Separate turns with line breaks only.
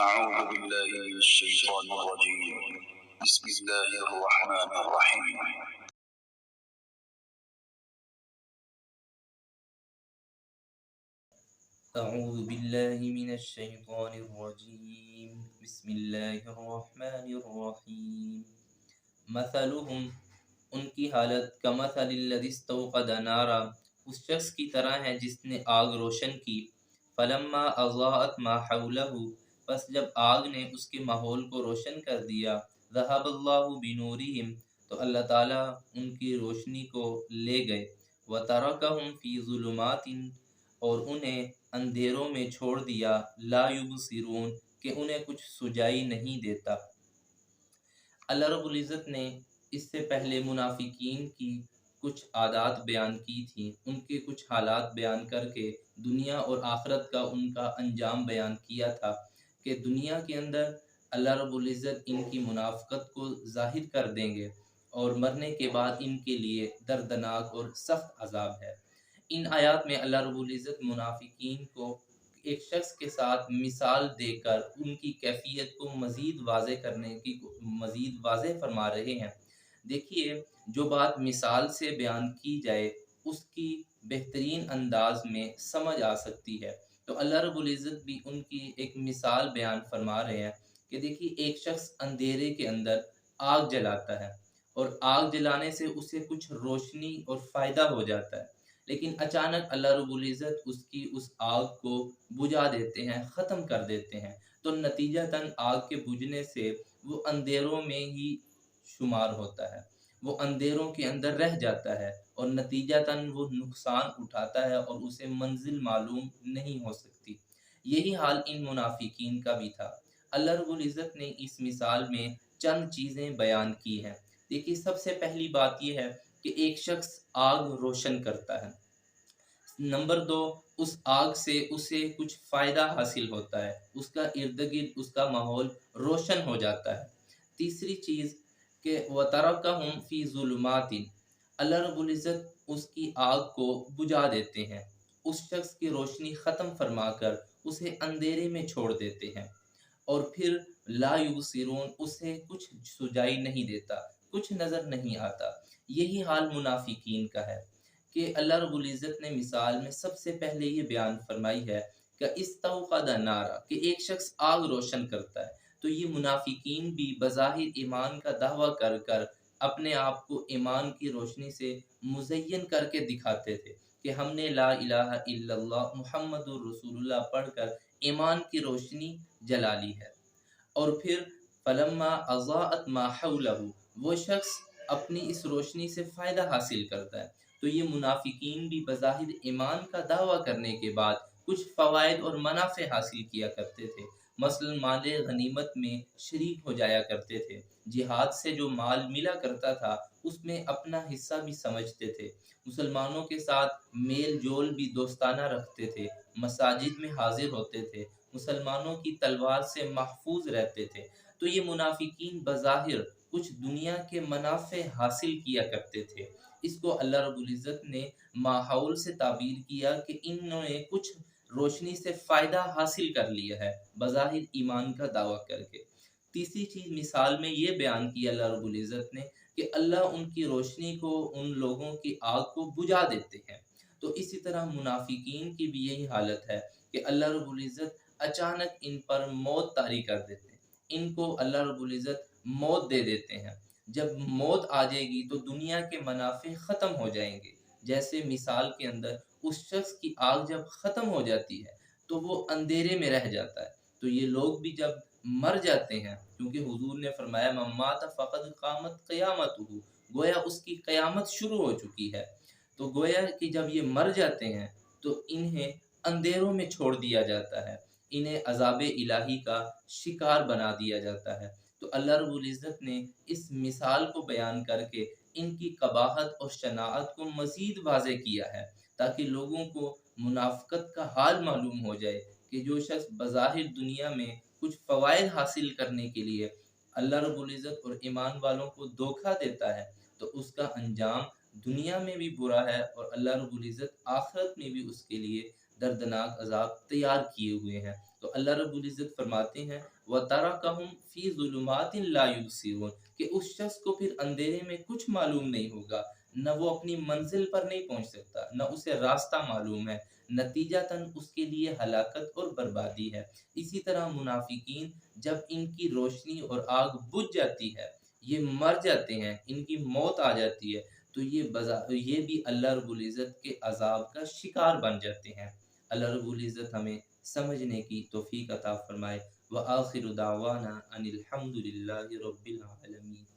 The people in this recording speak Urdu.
أعوذ بالله من الشيطان الرجيم بسم الله الرحمن الرحيم
أعوذ بالله من الشيطان الرجيم بسم الله الرحمن الرحیم مثلهم ان کی حالت کمثل الذی استوقد نارا اس شخص کی طرح ہے جس نے آگ روشن کی فلما اضاءت ما حولہ پس جب آگ نے اس کے ماحول کو روشن کر دیا ذهب اللہ بنورہم تو اللہ تعالیٰ ان کی روشنی کو لے گئے وترکہم فی ظلمات اور انہیں اندھیروں میں چھوڑ دیا لا یبصرون کہ انہیں کچھ سجائی نہیں دیتا۔ اللہ رب العزت نے اس سے پہلے منافقین کی کچھ عادات بیان کی تھی، ان کے کچھ حالات بیان کر کے دنیا اور آخرت کا ان کا انجام بیان کیا تھا کہ دنیا کے اندر اللہ رب العزت ان کی منافقت کو ظاہر کر دیں گے اور مرنے کے بعد ان کے لیے دردناک اور سخت عذاب ہے۔ ان آیات میں اللہ رب العزت منافقین کو ایک شخص کے ساتھ مثال دے کر ان کی کیفیت کو مزید واضح فرما رہے ہیں۔ دیکھیے، جو بات مثال سے بیان کی جائے اس کی بہترین انداز میں سمجھ آ سکتی ہے، تو اللہ رب العزت بھی ان کی ایک مثال بیان فرما رہے ہیں کہ دیکھیے ایک شخص اندھیرے کے اندر آگ جلاتا ہے اور آگ جلانے سے اسے کچھ روشنی اور فائدہ ہو جاتا ہے، لیکن اچانک اللہ رب العزت اس آگ کو بجھا دیتے ہیں، ختم کر دیتے ہیں، تو نتیجتاً آگ کے بجھنے سے وہ اندھیروں میں ہی شمار ہوتا ہے، وہ اندھیروں کے اندر رہ جاتا ہے اور نتیجتاً وہ نقصان اٹھاتا ہے اور اسے منزل معلوم نہیں ہو سکتی۔ یہی حال ان منافقین کا بھی تھا۔ اللہ رب العزت نے اس مثال میں چند چیزیں بیان کی ہیں۔ دیکھیے، سب سے پہلی بات یہ ہے کہ ایک شخص آگ روشن کرتا ہے، نمبر دو، اس آگ سے اسے کچھ فائدہ حاصل ہوتا ہے، اس کا ارد گرد اس کا ماحول روشن ہو جاتا ہے۔ تیسری چیز کہ وَتَرَكَهُمْ فِي ظُلُمَاتٍ اللہ رب العزت اس کی آگ کو بجھا دیتے ہیں، اس شخص کی روشنی ختم فرما کر اسے اندھیرے میں چھوڑ دیتے ہیں، اور پھر لا یبصرون اسے کچھ سجائی نہیں دیتا، کچھ نظر نہیں آتا۔ یہی حال منافقین کا ہے کہ اللہ رب العزت نے مثال میں سب سے پہلے یہ بیان فرمائی ہے کہ استوقد نارا کہ ایک شخص آگ روشن کرتا ہے، تو یہ منافقین بھی بظاہر ایمان کا دعویٰ کر کر اپنے آپ کو ایمان کی روشنی سے مزین کر کے دکھاتے تھے کہ ہم نے لا الہ الا اللہ محمد الرسول اللہ پڑھ کر ایمان کی روشنی جلا لی ہے۔ اور پھر فلما اضاءت ما حولہ وہ شخص اپنی اس روشنی سے فائدہ حاصل کرتا ہے، تو یہ منافقین بھی بظاہر ایمان کا دعویٰ کرنے کے بعد کچھ فوائد اور منافع حاصل کیا کرتے تھے، مثلا مال غنیمت میں شریک ہو جایا کرتے تھے، جہاد سے جو مال ملا کرتا تھا اس میں اپنا حصہ بھی سمجھتے تھے، مسلمانوں کے ساتھ میل جول بھی دوستانہ رکھتے تھے، مساجد میں حاضر ہوتے تھے، مسلمانوں کی تلوار سے محفوظ رہتے تھے۔ تو یہ منافقین بظاہر کچھ دنیا کے منافع حاصل کیا کرتے تھے۔ اس کو اللہ رب العزت نے ماحول سے تعبیر کیا کہ انہوں نے کچھ روشنی سے فائدہ حاصل کر لیا ہے بظاہر ایمان کا دعویٰ کر کے۔ تیسری چیز مثال میں یہ بیان کی اللہ رب العزت نے کہ اللہ ان کی روشنی کو، ان لوگوں کی آگ کو بجھا دیتے ہیں۔ تو اسی طرح منافقین کی بھی یہی حالت ہے کہ اللہ رب العزت اچانک ان پر موت طاری کر دیتے ہیں، ان کو اللہ رب العزت موت دے دیتے ہیں۔ جب موت آ جائے گی تو دنیا کے منافع ختم ہو جائیں گے، جیسے مثال کے اندر اس شخص کی آگ جب ختم ہو جاتی ہے تو وہ اندھیرے میں رہ جاتا ہے۔ تو یہ لوگ بھی جب مر جاتے ہیں، کیونکہ حضور نے فرمایا من مات فقد قامت قیامتہ، گویا اس کی قیامت شروع ہو چکی ہے، تو گویا کہ جب یہ مر جاتے ہیں تو انہیں اندھیروں میں چھوڑ دیا جاتا ہے، انہیں عذاب الہی کا شکار بنا دیا جاتا ہے۔ تو اللہ رب العزت نے اس مثال کو بیان کر کے ان کی قباحت اور شناعت کو مزید واضح کیا ہے، تاکہ لوگوں کو منافقت کا حال معلوم ہو جائے کہ جو شخص بظاہر دنیا میں کچھ فوائد حاصل کرنے کے لیے اللہ رب العزت اور ایمان والوں کو دھوکہ دیتا ہے تو اس کا انجام دنیا میں بھی برا ہے، اور اللہ رب العزت آخرت میں بھی اس کے لیے دردناک عذاب تیار کیے ہوئے ہیں۔ تو اللہ رب العزت فرماتے ہیں وَتَرَكَهُمْ فِي ظُلُمَاتٍ لَا يُبْصِرُونَ کہ اس شخص کو پھر اندھیرے میں کچھ معلوم نہیں ہوگا، نہ وہ اپنی منزل پر نہیں پہنچ سکتا، نہ اسے راستہ معلوم ہے، نتیجتاً اس کے لیے ہلاکت اور بربادی ہے۔ اسی طرح منافقین جب ان کی روشنی اور آگ بجھ جاتی ہے، یہ مر جاتے ہیں، ان کی موت آ جاتی ہے، تو یہ بھی اللہ رب العزت کے عذاب کا شکار بن جاتے ہیں۔ اللہ رب العزت ہمیں سمجھنے کی توفیق عطا فرمائے۔ وآخر دعوانا ان الحمد للہ رب العالمین۔